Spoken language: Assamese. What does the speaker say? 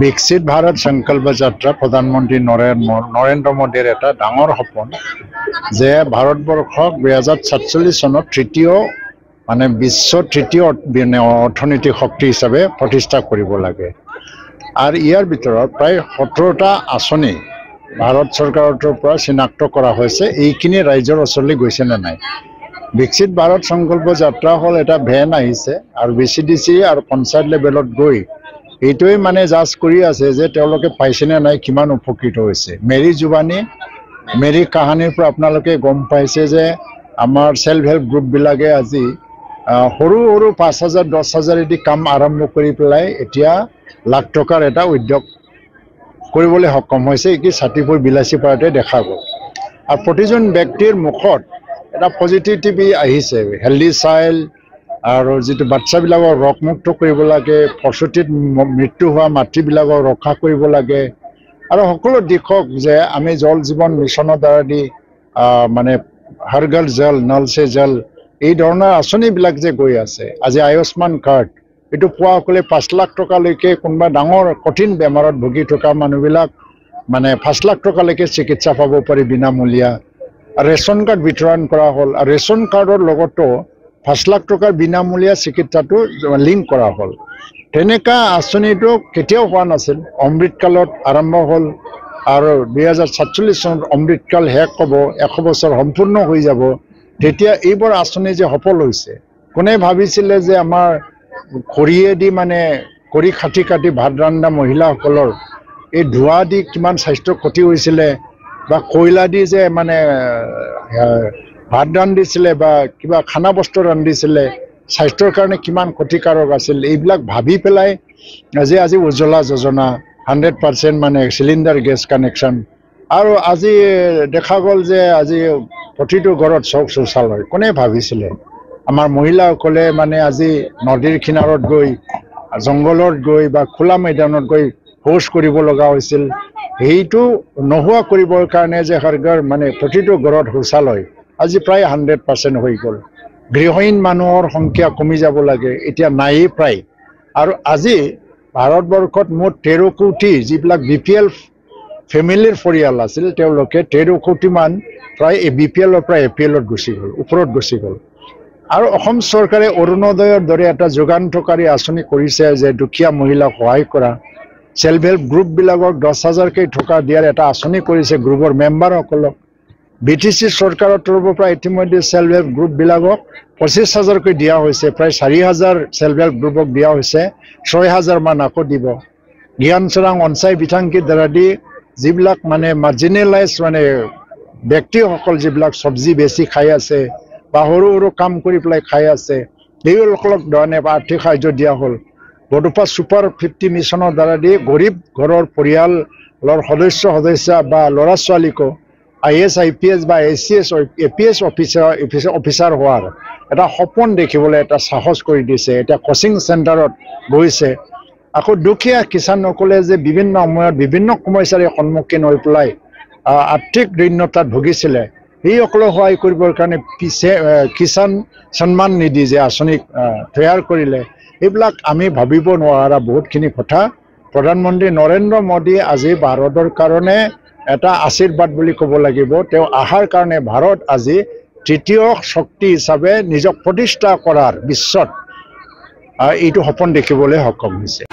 বিকশিত ভাৰত সংকল্প যাত্ৰা প্ৰধানমন্ত্ৰী নৰেন্দ্ৰ মোদীৰ এটা ডাঙৰ সপোন যে ভাৰতবৰ্ষক 2047 চনত তৃতীয় বিশ্ব তৃতীয় অৰ্থনৈতিক শক্তি হিচাপে প্ৰতিষ্ঠা কৰিব লাগে। আৰু ইয়াৰ ভিতৰত প্ৰায় 17টা আঁচনি ভাৰত চৰকাৰৰ পৰা চিনাক্ত কৰা হৈছে। এইখিনি ৰাজ্যৰ ওচৰলৈ গৈছে নে নাই? বিকশিত ভাৰত সংকল্প যাত্ৰা হ'ল এটা ভেন আহিছে আৰু BCDC আৰু পঞ্চায়ত লেভেলত গৈ এইটোৱে জাজ কৰি আছে যে তেওঁলোকে পাইছেনে নাই, কিমান উপকৃত হৈছে। মেৰী জুবানী মেৰী কাহানীৰ পৰা আপোনালোকে গম পাইছে যে আমাৰ সেল্ফ হেল্প গ্ৰুপবিলাকে আজি সৰু সৰু 5,000 10,000 এদি কাম আৰম্ভ কৰি পেলাই এতিয়া লাখ টকাৰ এটা উদ্যোগ কৰিবলৈ সক্ষম হৈছে। কি ছাতিপুৰ বিলাসী পাৰাতে দেখা গ'ল। আৰু প্ৰতিজন ব্যক্তিৰ মুখত এটা পজিটিভিটি আহিছে। হেল্ডি চাইল্ড আৰু যিটো বাচ্চাবিলাকক ৰোগমুক্ত কৰিব লাগে, প্ৰসূতিত মৃত্যু হোৱা মাতৃবিলাকক ৰক্ষা কৰিব লাগে, আৰু সকলো দিশক যে আমি জল জীৱন মিছনৰ দ্বাৰা দি হৰ ঘৰ জল নল সে জল এই ধৰণৰ আঁচনিবিলাক যে গৈ আছে। আজি আয়ুষ্মান কাৰ্ড এইটো পোৱাসকলে 5 লাখ টকালৈকে, কোনোবা ডাঙৰ কঠিন বেমাৰত ভুগি থকা মানুহবিলাক 5 লাখ টকালৈকে চিকিৎসা পাব পাৰি বিনামূলীয়া। ৰেচন কাৰ্ড বিতৰণ কৰা হ'ল, আৰু ৰেচন কাৰ্ডৰ লগতো 5 লাখ টকাৰ বিনামূলীয়া চিকিৎসাটো লিংক কৰা হ'ল। তেনেকুৱা আঁচনিটো কেতিয়াও হোৱা নাছিল। অমৃতকালত আৰম্ভ হ'ল আৰু 2047 চনত অমৃতকাল শেষ হ'ব, 100 বছৰ সম্পূৰ্ণ হৈ যাব। তেতিয়া এইবোৰ আঁচনি যে সফল হৈছে, কোনে ভাবিছিলে যে আমাৰ খৰিয়েদি খৰি কাটি ভাত ৰন্ধা মহিলাসকলৰ এই ধোঁৱা দি কিমান স্বাস্থ্য ক্ষতি হৈছিলে, বা কয়লা দি যে ভাত ৰান্ধিছিলে বা কিবা খানা বস্তু ৰান্ধিছিলে, স্বাস্থ্যৰ কাৰণে কিমান ক্ষতিকাৰক আছিল। এইবিলাক ভাবি পেলাই আজি উজ্জ্বলা যোজনা 100% চিলিণ্ডাৰ গেছ কানেকশ্যন, আৰু আজি দেখা গ'ল যে আজি প্ৰতিটো ঘৰত শৌচালয়। কোনে ভাবিছিলে? আমাৰ মহিলাসকলে আজি নদীৰ কিনাৰত গৈ, জংঘলত গৈ বা খোলা মৈদানত গৈ শৌচ কৰিব লগা হৈছিল। সেইটো নোহোৱা কৰিবৰ কাৰণে যে হৰ ঘৰ প্ৰতিটো ঘৰত শৌচালয় আজি প্ৰায় 100% হৈ গ'ল। গৃহহীন মানুহৰ সংখ্যা কমি যাব লাগে, এতিয়া নায়েই প্ৰায়। আৰু আজি ভাৰতবৰ্ষত মুঠ 13 কোটি যিবিলাক BPL ফেমিলিৰ পৰিয়াল আছিল, তেওঁলোকে 13 কোটিমান প্ৰায় BPLৰ পৰা APLত গুচি গ'ল, ওপৰত গুচি গ'ল। আৰু অসম চৰকাৰে অৰুণোদয়ৰ দৰে এটা যুগান্তকাৰী আঁচনি কৰিছে যে দুখীয়া মহিলাক সহায় কৰা। সেল্ফ হেল্প গ্ৰুপবিলাকক 10,000কৈ টকা দিয়াৰ এটা আঁচনি কৰিছে গ্ৰুপৰ মেম্বাৰসকলক। BTC চৰকাৰৰ তৰফৰ পৰা ইতিমধ্যে সেল্ফ হেল্প গ্ৰুপবিলাকক 25,000কৈ দিয়া হৈছে। প্ৰায় 4,000 সেল্ফ হেল্প গ্ৰুপক দিয়া হৈছে, 6,000 মান আকৌ দিব। জ্ঞান চৰাং অঞ্চাই বিথাংকিৰ দ্বাৰা দি যিবিলাক মাৰ্জিনেলাইজ ব্যক্তিসকল যিবিলাক চব্জি বেছি খাই আছে বা সৰু সৰু কাম কৰি পেলাই খাই আছে, সেইসকলক আৰ্থিক সাহায্য দিয়া হ'ল। বডোফা ছুপাৰ 50 মিছনৰ দ্বাৰা দি গৰীব ঘৰৰ পৰিয়ালৰ সদস্যা বা ল'ৰা ছোৱালীকো IAS IPS বা ACS APS অফিচাৰ হোৱাৰ এটা সপোন দেখিবলৈ এটা সাহস কৰি দিছে। এতিয়া কোচিং চেণ্টাৰত গৈছে। আকৌ দুখীয়া কিষাণসকলে যে বিভিন্ন সময়ত বিভিন্ন সমস্যাৰে সন্মুখীন হৈ পেলাই আৰ্থিক দৈন্যতাত ভুগিছিলে, সেইসকলক সহায় কৰিবৰ কাৰণে কিষাণ সন্মান নিধি যে আঁচনি তৈয়াৰ কৰিলে, এইবিলাক আমি ভাবিব নোৱাৰা বহুতখিনি কথা। প্ৰধানমন্ত্ৰী নৰেন্দ্ৰ মোদী আজি ভাৰতৰ কাৰণে এটা আশীৰ্বাদ বুলি ক'ব লাগিব। তেওঁ অহাৰ কাৰণে ভাৰত আজি তৃতীয় শক্তি হিচাপে নিজক প্ৰতিষ্ঠা কৰাৰ বিশ্বত এইটো সপোন দেখিবলৈ সক্ষম হৈছে।